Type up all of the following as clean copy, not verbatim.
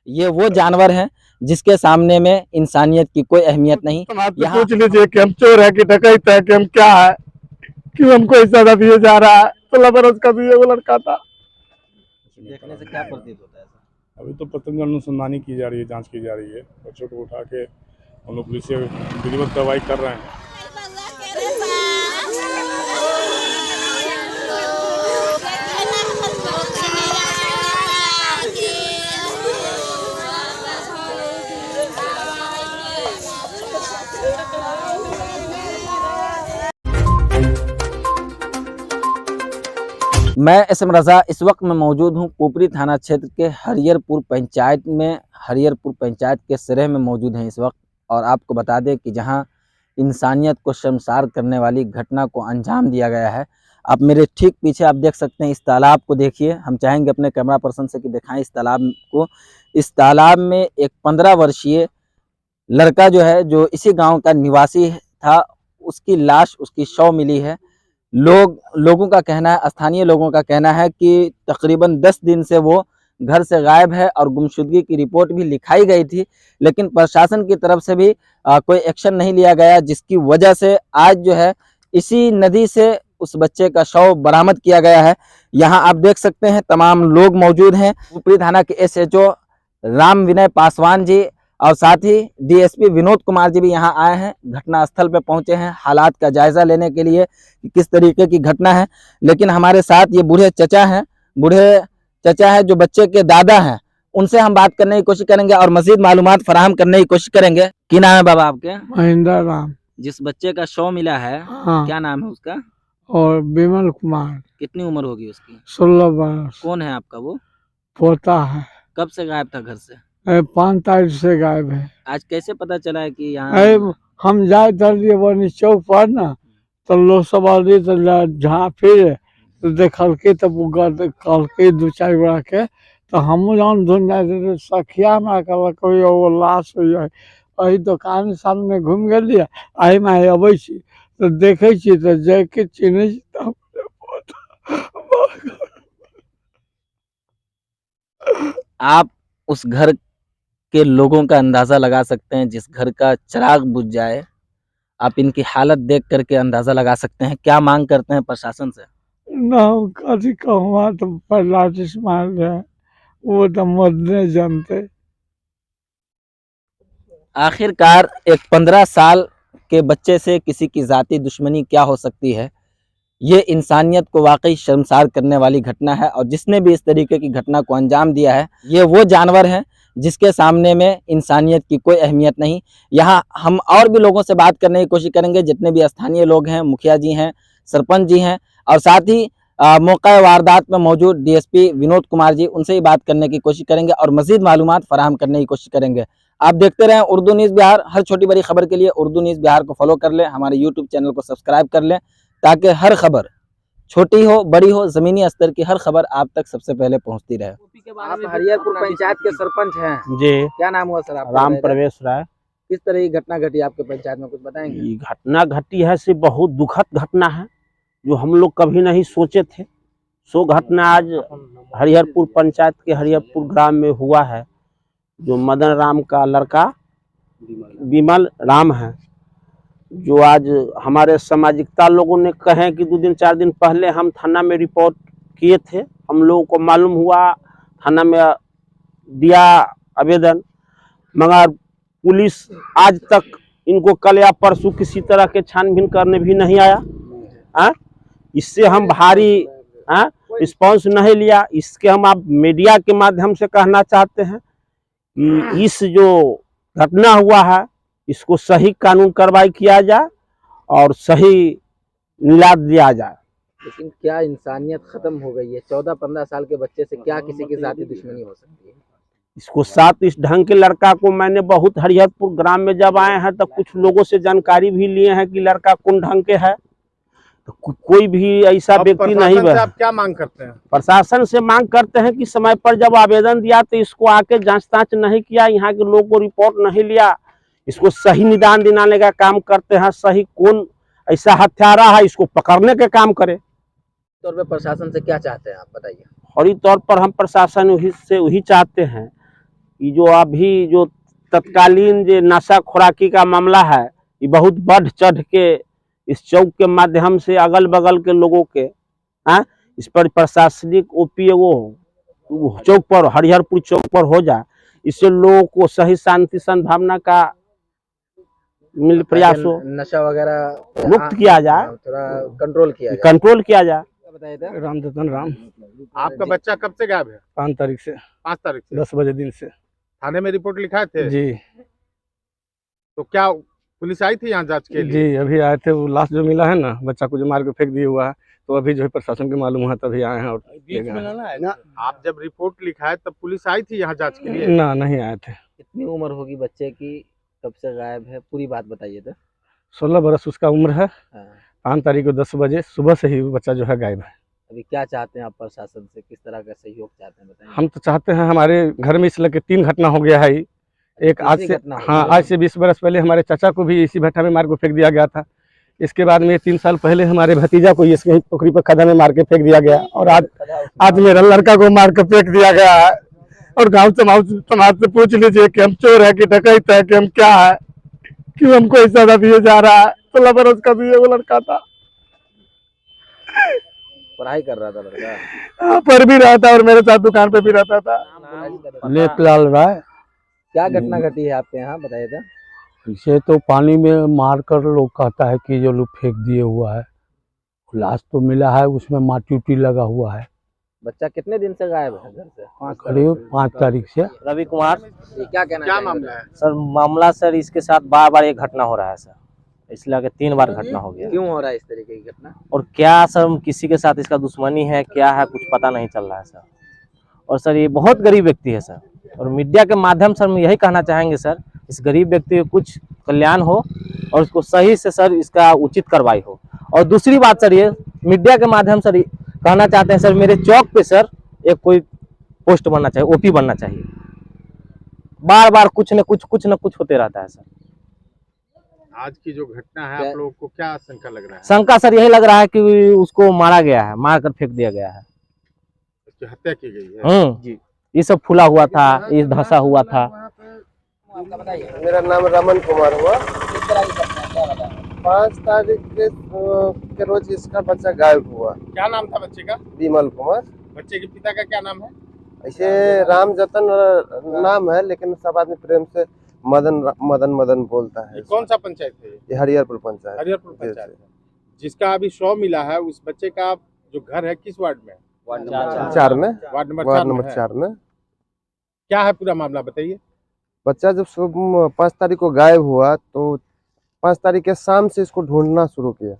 ये वो जानवर हैं जिसके सामने में इंसानियत की कोई अहमियत नहीं। यहाँ पूछ लीजिए कि हम चोर है कि डकैत है कि हम क्या है, क्यों हमको इस सजा दिया जा रहा है। 16 बरस का भी वो लड़का था। देखने से क्या प्रतीत होता है? अभी तो प्रथम अनुसंधानी की जा रही है, जांच की जा रही है। बच्चों को उठा के हम लोग पुलिस विधिवत कार्रवाई कर रहे हैं। मैं एसएम रजा इस वक्त मैं मौजूद हूं पुपरी थाना क्षेत्र के हरियरपुर पंचायत में। हरियरपुर पंचायत के सिरे में मौजूद हैं इस वक्त, और आपको बता दें कि जहां इंसानियत को शर्मसार करने वाली घटना को अंजाम दिया गया है। आप मेरे ठीक पीछे आप देख सकते हैं, इस तालाब को देखिए। हम चाहेंगे अपने कैमरा पर्सन से कि दिखाएं इस तालाब को। इस तालाब में एक 15 वर्षीय लड़का जो है, जो इसी गाँव का निवासी था, उसकी लाश, उसकी शव मिली है। लोगों का कहना है, स्थानीय लोगों का कहना है कि तकरीबन 10 दिन से वो घर से गायब है और गुमशुदगी की रिपोर्ट भी लिखाई गई थी, लेकिन प्रशासन की तरफ से भी कोई एक्शन नहीं लिया गया, जिसकी वजह से आज जो है इसी नदी से उस बच्चे का शव बरामद किया गया है। यहाँ आप देख सकते हैं तमाम लोग मौजूद हैं। पुपरी थाना के एसएचओ राम विनय पासवान जी और साथ ही डीएसपी विनोद कुमार जी भी यहाँ आए हैं, घटनास्थल पे पहुंचे हैं हालात का जायजा लेने के लिए कि किस तरीके की घटना है। लेकिन हमारे साथ ये बूढ़े चचा हैं जो बच्चे के दादा हैं। उनसे हम बात करने की कोशिश करेंगे और मजीद मालूमात फराहम करने की कोशिश करेंगे। क्या नाम है बाबा आपके? महेंद्र राम। जिस बच्चे का शव मिला है, हाँ। क्या नाम है उसका? और विमल कुमार। कितनी उम्र होगी उसकी? 16 बरस। कौन है आपका वो? पोता है। कब से गायब था घर से? 5 तारीख से गायब है। आज कैसे पता चला है कि यहाँ? हम जाए धरिए वो चौक पर ना, तो लोग सब आदमी तो जहाँ फिर तो देखल के तब कल के 2-4 बड़ा के तो हम जान ढूंढ जाए सखिया में कोई वो लाश हुई दुकान सामने घूम गए। आई मैं अब तो देखे तो जाके चिन्ह आप उस घर के लोगों का अंदाजा लगा सकते हैं, जिस घर का चिराग बुझ जाए। आप इनकी हालत देख करके अंदाजा लगा सकते हैं। क्या मांग करते हैं प्रशासन से? ना कभी कहूँ तो लाठीस मार रहे, वो तो मरने जानते। आखिरकार एक 15 साल के बच्चे से किसी की जाती दुश्मनी क्या हो सकती है? ये इंसानियत को वाकई शर्मसार करने वाली घटना है, और जिसने भी इस तरीके की घटना को अंजाम दिया है, ये वो जानवर हैं जिसके सामने में इंसानियत की कोई अहमियत नहीं। यहाँ हम और भी लोगों से बात करने की कोशिश करेंगे, जितने भी स्थानीय लोग हैं, मुखिया जी हैं, सरपंच जी हैं, और साथ ही मौका वारदात में मौजूद डीएसपी विनोद कुमार जी, उनसे ही बात करने की कोशिश करेंगे और मजीद मालूमात फराहम करने की कोशिश करेंगे। आप देखते रहें उर्दू न्यूज़ बिहार। हर छोटी बड़ी खबर के लिए उर्दू न्यूज़ बिहार को फॉलो कर लें, हमारे यूट्यूब चैनल को सब्सक्राइब कर लें, ताकि हर खबर, छोटी हो बड़ी हो, जमीनी स्तर की हर खबर आप तक सबसे पहले पहुंचती रहे। आप हरियरपुर पंचायत के सरपंच हैं जी। क्या नाम हुआ सर आपका? राम प्रवेश राय। किस तरह की घटना घटी आपके पंचायत में, कुछ बताएंगे? ये घटना घटी है से बहुत दुखद घटना है, जो हम लोग कभी नहीं सोचे थे। सो घटना आज हरियरपुर पंचायत के हरियरपुर ग्राम में हुआ है। जो मदन राम का लड़का विमल राम है, जो आज हमारे सामाजिकता लोगों ने कहे कि 2-4 दिन पहले हम थाना में रिपोर्ट किए थे। हम लोगों को मालूम हुआ, थाना में दिया आवेदन, मगर पुलिस आज तक इनको कल या परसों किसी तरह के छानबीन करने भी नहीं आया। इससे हम भारी रिस्पॉन्स नहीं लिया। इसके हम आप मीडिया के माध्यम से कहना चाहते हैं कि इस जो घटना हुआ है, इसको सही कानून कार्रवाई किया जाए और सही न्याय दिया जाए। लेकिन क्या इंसानियत खत्म हो गई है? 14-15 साल के बच्चे से क्या किसी की जाती दुश्मनी हो सकती है? इसको साथ इस ढंग के लड़का को मैंने बहुत हरियरपुर ग्राम में जब आए हैं तब कुछ लोगों से जानकारी भी लिए हैं कि लड़का कौन ढंग के है। तो कोई भी ऐसा व्यक्ति नहीं है। आप क्या मांग करते हैं? प्रशासन से मांग करते हैं कि समय पर जब आवेदन दिया तो इसको आके जांच तांच नहीं किया, यहाँ के लोगों को रिपोर्ट नहीं लिया, इसको सही निदान दिलाने का काम करते हैं। सही कौन ऐसा हत्यारा है, इसको पकड़ने का काम करे। तौर पे प्रशासन से क्या चाहते हैं आप बताइए? फौरी तौर पर हम प्रशासन से वही चाहते हैं कि जो अभी जो तत्कालीन जो नशा खुराकी का मामला है, ये बहुत बढ़ चढ़ के इस चौक के माध्यम से अगल बगल के लोगों के इस पर प्रशासनिक ओपी वो चौक पर, हरिहरपुर चौक पर हो जाए, इससे लोगों को सही शांति सद्भावना का मिल प्रयास हो, नशा वगैरह मुक्त किया जाए, थोड़ा कंट्रोल किया जाए। बताइए था। रामजतन राम। आपका बच्चा कब से गायब है? 5 तारीख से, 5 तारीख से 10 बजे दिन से। थाने में रिपोर्ट लिखाए थे? जी तो क्या पुलिस आई थी यहाँ जांच के लिए? जी, अभी आए थे। वो लास्ट जो मिला है ना, बच्चा को जो मार के फेंक दिया हुआ है, तो अभी जो है प्रशासन के मालूम हुआ तभी आए हैं और ले गए हैं। ना, आप जब रिपोर्ट लिखाए तब पुलिस आई थी यहाँ जांच के लिए? ना, नहीं आए थे। कितनी उम्र होगी बच्चे की, कब से गायब है, पूरी बात बताइए तो। 16 बरस उसका उम्र है। हाँ। 5 तारीख को 10 बजे सुबह से ही बच्चा जो है गायब है। अभी क्या चाहते हैं आप प्रशासन से, किस तरह का सहयोग चाहते हैं बताइए। हम तो चाहते हैं, हमारे घर में इस लगे 3 घटना हो गया है। एक आज से, हाँ, आज से 20 बरस पहले हमारे चाचा को भी इसी भट्टा में मार को फेंक दिया गया था। इसके बाद में 3 साल पहले हमारे भतीजा को इसके पोखरी पर खड्डा में मार के फेंक दिया गया, और आज मेरा लड़का को मार के फेंक दिया गया है। और गाँव समाज से पूछ लीजिए कि हम चोर है कि डकैत है कि हम क्या है, क्यों हमको इस सजा दिए जा रहा है। 16 बरस का भी वो लड़का था, पढ़ाई कर रहा था लड़का, पर भी रहा था और मेरे साथ दुकान पे भी रहता था। नेकलाल राय। क्या घटना घटी है आपके यहाँ बताइए तो। इसे तो पानी में मारकर लोग कहता है कि जो लोग फेंक दिए हुआ है। लाश तो मिला है, उसमें माटी उटी लगा हुआ है। बच्चा कितने दिन से गायब है घर से? करीब 5 तारीख से। रवि कुमार। ये क्या कहना क्या चाहेंगे? मामला है? सर मामला सर इसके साथ बार बार एक घटना हो रहा है सर, इसलिए कि 3 बार घटना हो गया। क्यों हो रहा है इस तरीके की घटना? और क्या सर किसी के साथ इसका दुश्मनी है, क्या है, कुछ पता नहीं चल रहा है सर। और सर ये बहुत गरीब व्यक्ति है सर, और मीडिया के माध्यम से हम यही कहना चाहेंगे सर, इस गरीब व्यक्ति को कुछ कल्याण हो और उसको सही से सर इसका उचित कार्रवाई हो। और दूसरी बात सर, ये मीडिया के माध्यम से कहना चाहते हैं सर, मेरे चौक पे सर एक कोई पोस्ट बनना चाहिए, ओपी बनना चाहिए। बार बार कुछ न कुछ होते रहता है सर। आज की जो घटना है, आप लोगों को क्या आशंका लग रहा है? शंका सर यही लग रहा है कि उसको मारा गया है, मार कर फेंक दिया गया है। उसकी हत्या की गई है? जी, ये सब फूला हुआ था, ये धंसा हुआ था। मेरा नाम रमन कुमार हुआ। 5 तारीख के रोज इसका बच्चा गायब हुआ। क्या नाम था बच्चे का? विमल कुमार। बच्चे के पिता का क्या नाम है? ऐसे रामजतन नाम है, लेकिन सब आदमी प्रेम से मदन बोलता है। ये कौन सा पंचायत है? ये हरिहरपुर पंचायत। हरिहरपुर पंचायत है। जिसका अभी शव मिला है, उस बच्चे का जो घर है किस वार्ड में? वार्ड नंबर 4 में। क्या है पूरा मामला बताइए। बच्चा जब सुबह 5 तारीख को गायब हुआ, तो 5 तारीख के शाम से इसको ढूंढना शुरू किया,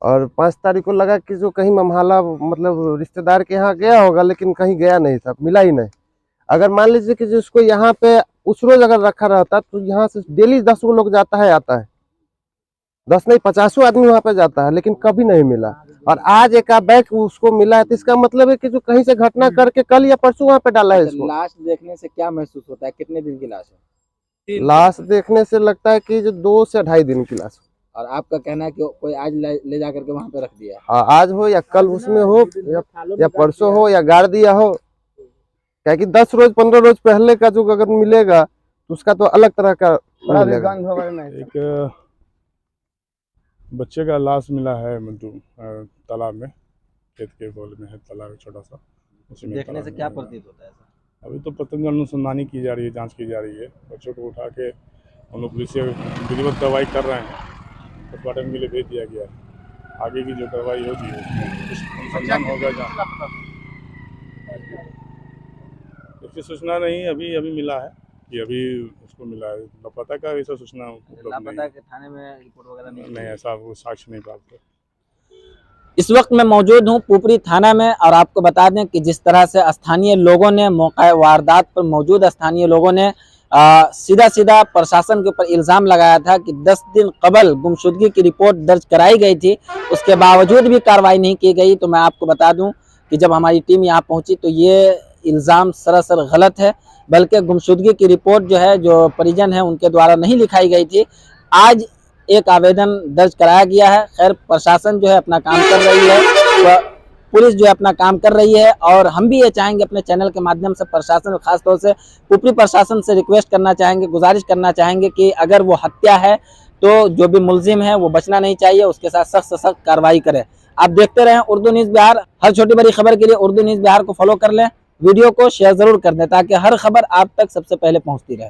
और 5 तारीख को लगा कि जो कहीं ममहाला मतलब रिश्तेदार के यहाँ गया होगा, लेकिन कहीं गया नहीं था, मिला ही नहीं। अगर मान लीजिए कि जिसको यहाँ पे उस रोज अगर रखा रहता, तो यहाँ से डेली 10 लोग जाता है आता है, 10 नहीं 50 आदमी वहाँ पे जाता है, लेकिन कभी नहीं मिला। और आज एक बैग उसको मिला है, तो इसका मतलब है कि जो कहीं से घटना करके कल या परसों वहाँ पे डाला है इसको। लाश देखने से क्या महसूस होता है, कितने दिन की लाश है? लाश देखने से लगता है कि जो 2 से 2.5 दिन की लाश। और आपका कहना है कि कोई आज ले जा करके वहाँ पे रख दिया है? हाँ, आज हो या कल उसमें हो या परसों हो या गाड़ दिया हो। क्या कि 10 रोज 15 रोज पहले का जो अगर मिलेगा, तो उसका तो अलग तरह का मिलेगा। एक बच्चे का लाश मिला है तालाब में, खेत के बगल में है तालाब छोटा सा, उसमें देखने से क्या प्रतीत होता है सर? अभी तो प्रथम अनुसंधानी की जा रही है, जांच की जा रही है। बच्चों को उठा के हम लोग पुलिस विधिवत कार्रवाई कर रहे हैं, पोस्टमार्टम के लिए भेज दिया गया है। आगे की जो कार्रवाई होगी उसमें अनुसंधान होगा। इसकी सूचना नहीं अभी मिला है कि अभी उसको मिला है। लापता का ऐसा सूचना लापता के थाने में रिपोर्ट वगैरह नहीं, ऐसा वो साक्ष्य नहीं प्राप्त है। इस वक्त मैं मौजूद हूं पुपरी थाना में, और आपको बता दें कि जिस तरह से स्थानीय लोगों ने, मौका वारदात पर मौजूद स्थानीय लोगों ने सीधा प्रशासन के ऊपर इल्ज़ाम लगाया था कि 10 दिन कबल गुमशुदगी की रिपोर्ट दर्ज कराई गई थी, उसके बावजूद भी कार्रवाई नहीं की गई। तो मैं आपको बता दूं कि जब हमारी टीम यहाँ पहुंची तो ये इल्ज़ाम सरासर गलत है, बल्कि गुमशुदगी की रिपोर्ट जो है, जो परिजन है उनके द्वारा नहीं लिखाई गई थी। आज एक आवेदन दर्ज कराया गया है। खैर प्रशासन जो है अपना काम कर रही है, पुलिस जो है अपना काम कर रही है। और हम भी ये चाहेंगे अपने चैनल के माध्यम से प्रशासन, खासतौर से पुपरी प्रशासन से रिक्वेस्ट करना चाहेंगे, गुजारिश करना चाहेंगे कि अगर वो हत्या है तो जो भी मुलजिम है वो बचना नहीं चाहिए, उसके साथ सख्त से सख्त कार्रवाई करें। आप देखते रहें उर्दू न्यूज़ बिहार। हर छोटी बड़ी खबर के लिए उर्दू न्यूज़ बिहार को फॉलो कर लें, वीडियो को शेयर जरूर कर दें ताकि हर खबर आप तक सबसे पहले पहुंचती रहे।